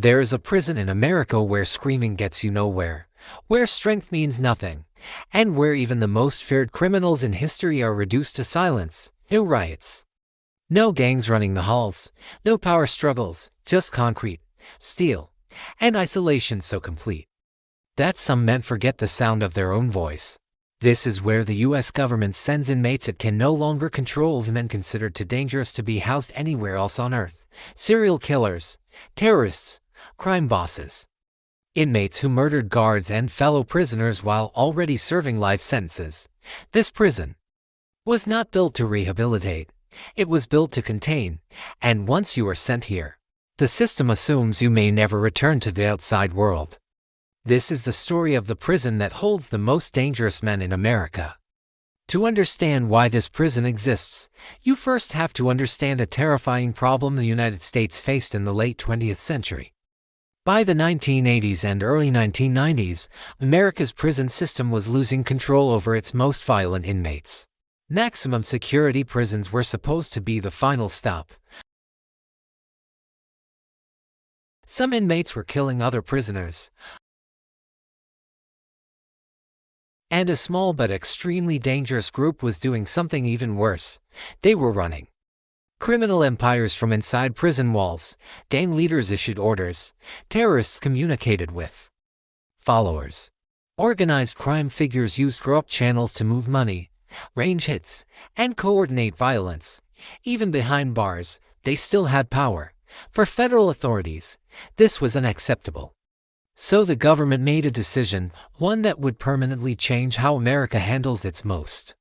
There is a prison in America where screaming gets you nowhere, where strength means nothing, and where even the most feared criminals in history are reduced to silence. No riots, no gangs running the halls, no power struggles, just concrete, steel, and isolation so complete that some men forget the sound of their own voice. This is where the U.S. government sends inmates it can no longer control, men considered too dangerous to be housed anywhere else on earth. Serial killers, terrorists, crime bosses, inmates who murdered guards and fellow prisoners while already serving life sentences. This prison was not built to rehabilitate, it was built to contain, and once you are sent here, the system assumes you may never return to the outside world. This is the story of the prison that holds the most dangerous men in America. To understand why this prison exists, you first have to understand a terrifying problem the United States faced in the late 20th century. By the 1980s and early 1990s, America's prison system was losing control over its most violent inmates. Maximum security prisons were supposed to be the final stop. Some inmates were killing other prisoners, and a small but extremely dangerous group was doing something even worse. They were running criminal empires from inside prison walls. Gang leaders issued orders. Terrorists communicated with followers. Organized crime figures used corrupt channels to move money, range hits, and coordinate violence. Even behind bars, they still had power. For federal authorities, this was unacceptable. So the government made a decision, one that would permanently change how America handles its most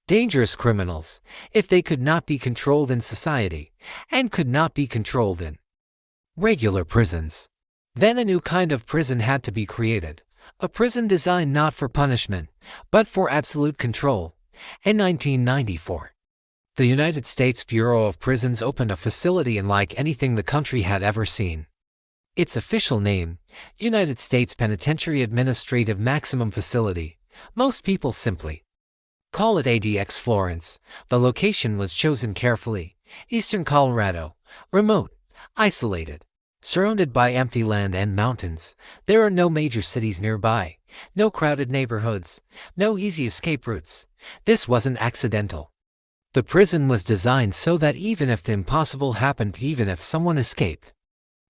dangerous criminals, if they could not be controlled in society, and could not be controlled in regular prisons. Then a new kind of prison had to be created, a prison designed not for punishment, but for absolute control. In 1994, the United States Bureau of Prisons opened a facility unlike anything the country had ever seen. Its official name, United States Penitentiary Administrative Maximum Facility. Most people simply call it ADX Florence. The location was chosen carefully. Eastern Colorado, remote, isolated, surrounded by empty land and mountains. There are no major cities nearby, no crowded neighborhoods, no easy escape routes. This wasn't accidental. The prison was designed so that even if the impossible happened, even if someone escaped,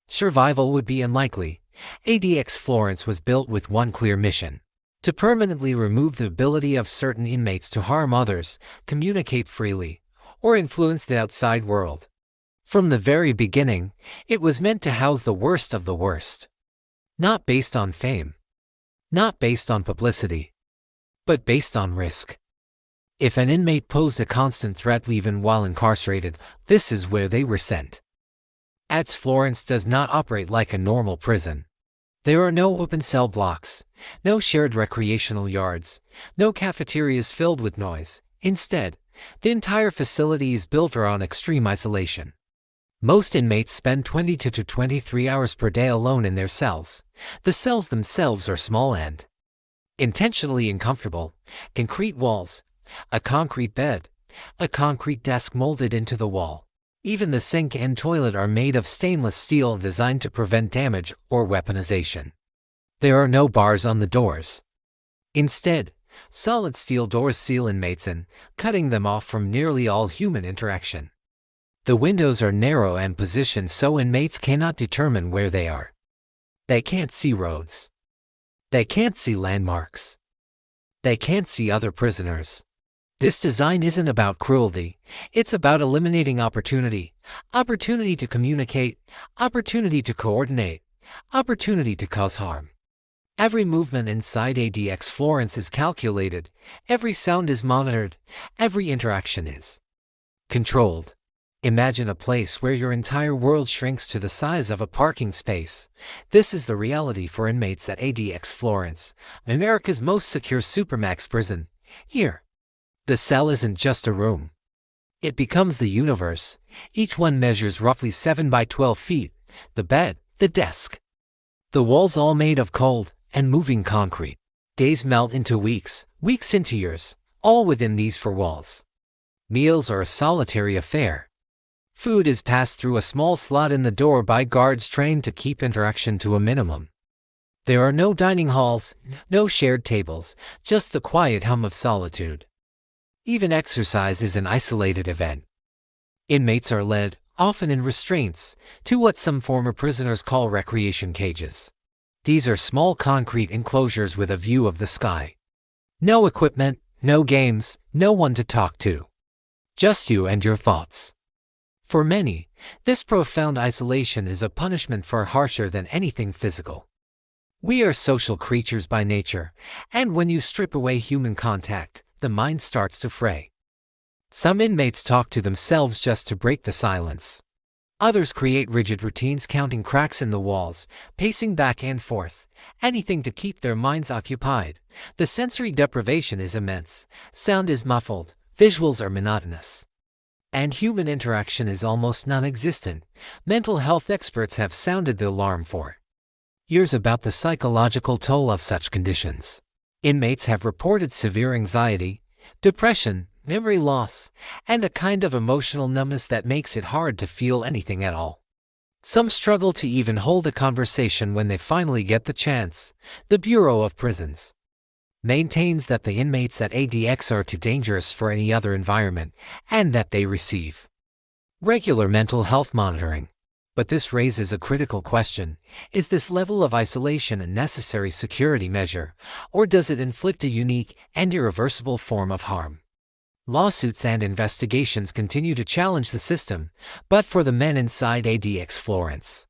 survival would be unlikely. ADX Florence was built with one clear mission: to permanently remove the ability of certain inmates to harm others, communicate freely, or influence the outside world. From the very beginning, it was meant to house the worst of the worst. Not based on fame, not based on publicity, but based on risk. If an inmate posed a constant threat even while incarcerated, this is where they were sent. ADX Florence does not operate like a normal prison. There are no open cell blocks, no shared recreational yards, no cafeterias filled with noise. Instead, the entire facility is built around extreme isolation. Most inmates spend 20 to 23 hours per day alone in their cells. The cells themselves are small and intentionally uncomfortable. Concrete walls, a concrete bed, a concrete desk molded into the wall. Even the sink and toilet are made of stainless steel designed to prevent damage or weaponization. There are no bars on the doors. Instead, solid steel doors seal inmates in, cutting them off from nearly all human interaction. The windows are narrow and positioned so inmates cannot determine where they are. They can't see roads. They can't see landmarks. They can't see other prisoners. This design isn't about cruelty, it's about eliminating opportunity. Opportunity to communicate, opportunity to coordinate, opportunity to cause harm. Every movement inside ADX Florence is calculated, every sound is monitored, every interaction is controlled. Imagine a place where your entire world shrinks to the size of a parking space. This is the reality for inmates at ADX Florence, America's most secure supermax prison. Here, the cell isn't just a room. It becomes the universe. Each one measures roughly 7 by 12 feet. The bed, the desk, the walls all made of cold and moving concrete. Days melt into weeks, weeks into years, all within these four walls. Meals are a solitary affair. Food is passed through a small slot in the door by guards trained to keep interaction to a minimum. There are no dining halls, no shared tables, just the quiet hum of solitude. Even exercise is an isolated event. Inmates are led, often in restraints, to what some former prisoners call recreation cages. These are small concrete enclosures with a view of the sky. No equipment, no games, no one to talk to. Just you and your thoughts. For many, this profound isolation is a punishment far harsher than anything physical. We are social creatures by nature, and when you strip away human contact, the mind starts to fray. Some inmates talk to themselves just to break the silence. Others create rigid routines, counting cracks in the walls, pacing back and forth, anything to keep their minds occupied. The sensory deprivation is immense, sound is muffled, visuals are monotonous, and human interaction is almost non-existent. Mental health experts have sounded the alarm for years about the psychological toll of such conditions. Inmates have reported severe anxiety, depression, memory loss, and a kind of emotional numbness that makes it hard to feel anything at all. Some struggle to even hold a conversation when they finally get the chance. The Bureau of Prisons maintains that the inmates at ADX are too dangerous for any other environment, and that they receive regular mental health monitoring. But this raises a critical question. Is this level of isolation a necessary security measure, or does it inflict a unique and irreversible form of harm? Lawsuits and investigations continue to challenge the system, but for the men inside ADX Florence,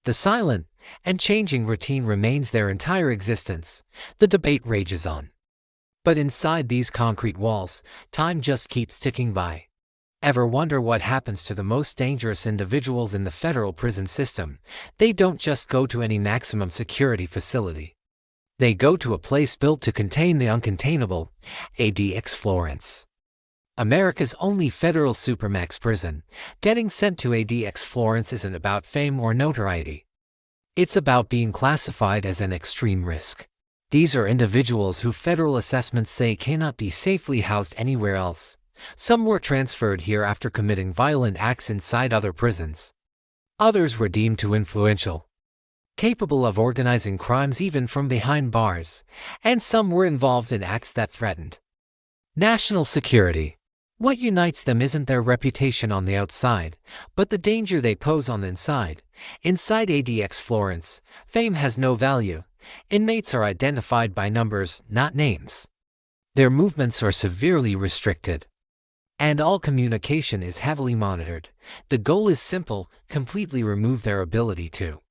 the silent and changing routine remains their entire existence. The debate rages on. But inside these concrete walls, time just keeps ticking by. Ever wonder what happens to the most dangerous individuals in the federal prison system? They don't just go to any maximum security facility. They go to a place built to contain the uncontainable, ADX Florence. America's only federal supermax prison. Getting sent to ADX Florence isn't about fame or notoriety. It's about being classified as an extreme risk. These are individuals who federal assessments say cannot be safely housed anywhere else. Some were transferred here after committing violent acts inside other prisons. Others were deemed too influential, capable of organizing crimes even from behind bars, and some were involved in acts that threatened national security. What unites them isn't their reputation on the outside, but the danger they pose on the inside. Inside ADX Florence, fame has no value. Inmates are identified by numbers, not names. Their movements are severely restricted, and all communication is heavily monitored. The goal is simple: completely remove their ability to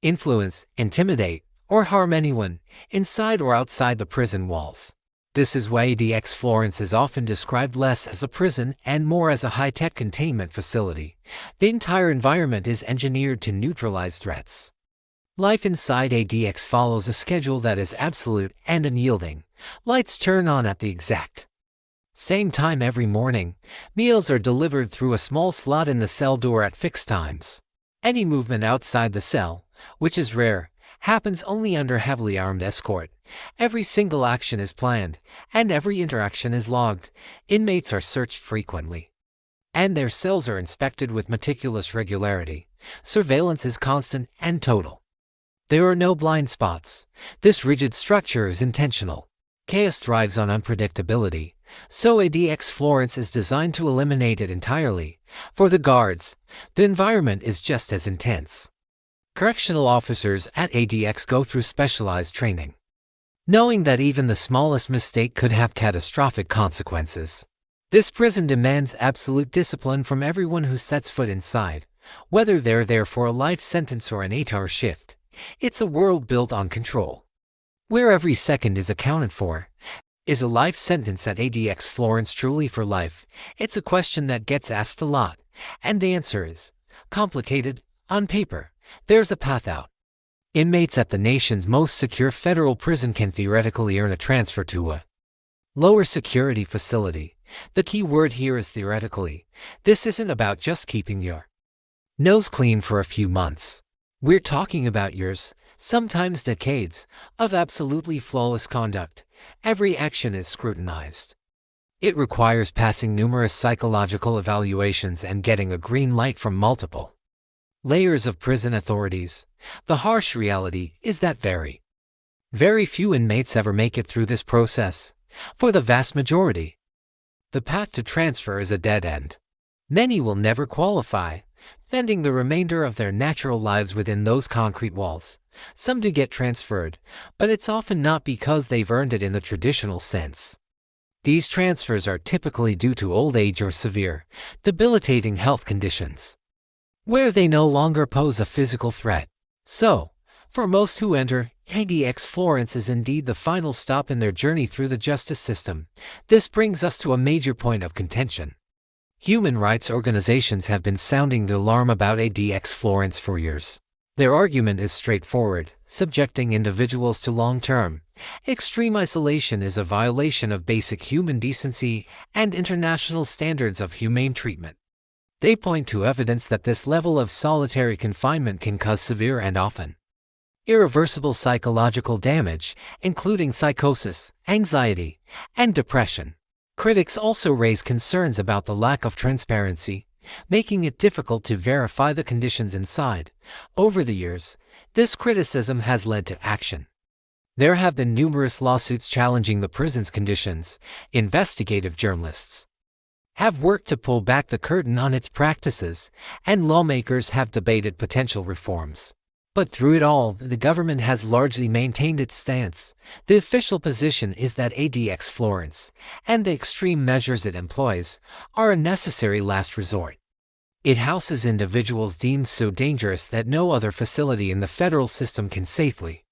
influence, intimidate, or harm anyone, inside or outside the prison walls. This is why ADX Florence is often described less as a prison and more as a high-tech containment facility. The entire environment is engineered to neutralize threats. Life inside ADX follows a schedule that is absolute and unyielding. Lights turn on at the exact same time every morning. Meals are delivered through a small slot in the cell door at fixed times. Any movement outside the cell, which is rare, happens only under heavily armed escort. Every single action is planned, and every interaction is logged. Inmates are searched frequently, and their cells are inspected with meticulous regularity. Surveillance is constant and total. There are no blind spots. This rigid structure is intentional. Chaos thrives on unpredictability, so ADX Florence is designed to eliminate it entirely. For the guards, the environment is just as intense. Correctional officers at ADX go through specialized training, knowing that even the smallest mistake could have catastrophic consequences. This prison demands absolute discipline from everyone who sets foot inside, whether they're there for a life sentence or an 8-hour shift. It's a world built on control, where every second is accounted for. Is a life sentence at ADX Florence truly for life? It's a question that gets asked a lot, and the answer is complicated. On paper, there's a path out. Inmates at the nation's most secure federal prison can theoretically earn a transfer to a lower security facility. The key word here is theoretically. This isn't about just keeping your nose clean for a few months. We're talking about years, sometimes decades, of absolutely flawless conduct. Every action is scrutinized, It requires passing numerous psychological evaluations and getting a green light from multiple layers of prison authorities. The harsh reality is that very few inmates ever make it through this process. For the vast majority, the path to transfer is a dead end. Many will never qualify, spending the remainder of their natural lives within those concrete walls. Some do get transferred, but it's often not because they've earned it in the traditional sense. These transfers are typically due to old age or severe, debilitating health conditions, where they no longer pose a physical threat. So, for most who enter, ADX Florence is indeed the final stop in their journey through the justice system. This brings us to a major point of contention. Human rights organizations have been sounding the alarm about ADX Florence for years. Their argument is straightforward: subjecting individuals to long-term, extreme isolation is a violation of basic human decency and international standards of humane treatment. They point to evidence that this level of solitary confinement can cause severe and often irreversible psychological damage, including psychosis, anxiety, and depression. Critics also raise concerns about the lack of transparency, making it difficult to verify the conditions inside. Over the years, this criticism has led to action. There have been numerous lawsuits challenging the prison's conditions. Investigative journalists have worked to pull back the curtain on its practices, and lawmakers have debated potential reforms. But through it all, the government has largely maintained its stance. The official position is that ADX Florence, and the extreme measures it employs, are a necessary last resort. It houses individuals deemed so dangerous that no other facility in the federal system can safely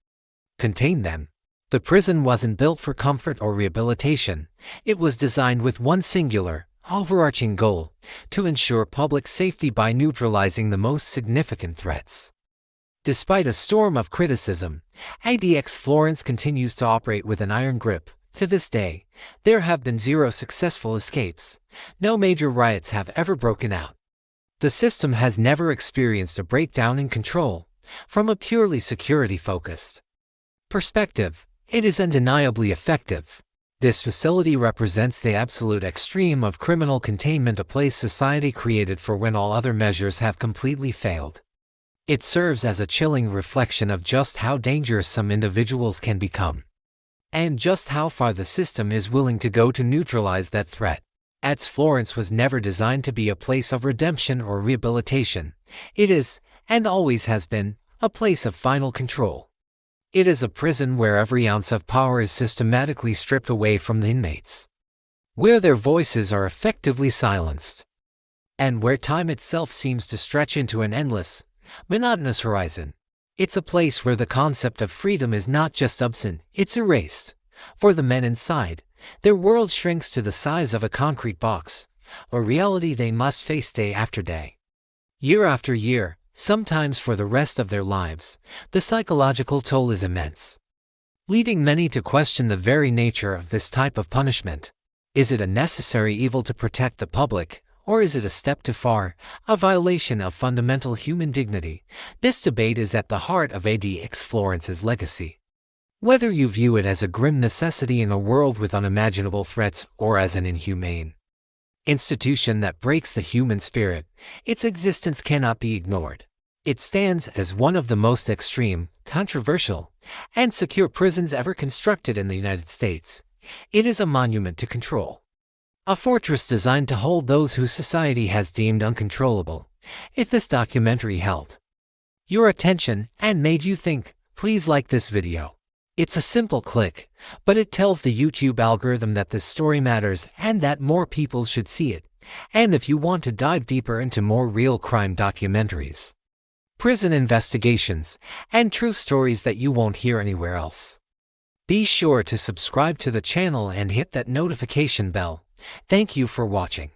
contain them. The prison wasn't built for comfort or rehabilitation. It was designed with one singular, overarching goal: to ensure public safety by neutralizing the most significant threats. Despite a storm of criticism, ADX Florence continues to operate with an iron grip. To this day, there have been 0 successful escapes. No major riots have ever broken out. The system has never experienced a breakdown in control. From a purely security-focused perspective, it is undeniably effective. This facility represents the absolute extreme of criminal containment, a place society created for when all other measures have completely failed. It serves as a chilling reflection of just how dangerous some individuals can become, and just how far the system is willing to go to neutralize that threat. ADX Florence was never designed to be a place of redemption or rehabilitation. It is, and always has been, a place of final control. It is a prison where every ounce of power is systematically stripped away from the inmates, where their voices are effectively silenced, and where time itself seems to stretch into an endless, monotonous horizon. It's a place where the concept of freedom is not just absent, it's erased. For the men inside, their world shrinks to the size of a concrete box, a reality they must face day after day, year after year, sometimes for the rest of their lives. The psychological toll is immense, leading many to question the very nature of this type of punishment. Is it a necessary evil to protect the public, or is it a step too far, a violation of fundamental human dignity? This debate is at the heart of ADX Florence's legacy. Whether you view it as a grim necessity in a world with unimaginable threats or as an inhumane institution that breaks the human spirit, its existence cannot be ignored. It stands as one of the most extreme, controversial, and secure prisons ever constructed in the United States. It is a monument to control, a fortress designed to hold those whose society has deemed uncontrollable. If this documentary held your attention and made you think, please like this video. It's a simple click, but it tells the YouTube algorithm that this story matters and that more people should see it. And if you want to dive deeper into more real crime documentaries, prison investigations, and true stories that you won't hear anywhere else, be sure to subscribe to the channel and hit that notification bell. Thank you for watching.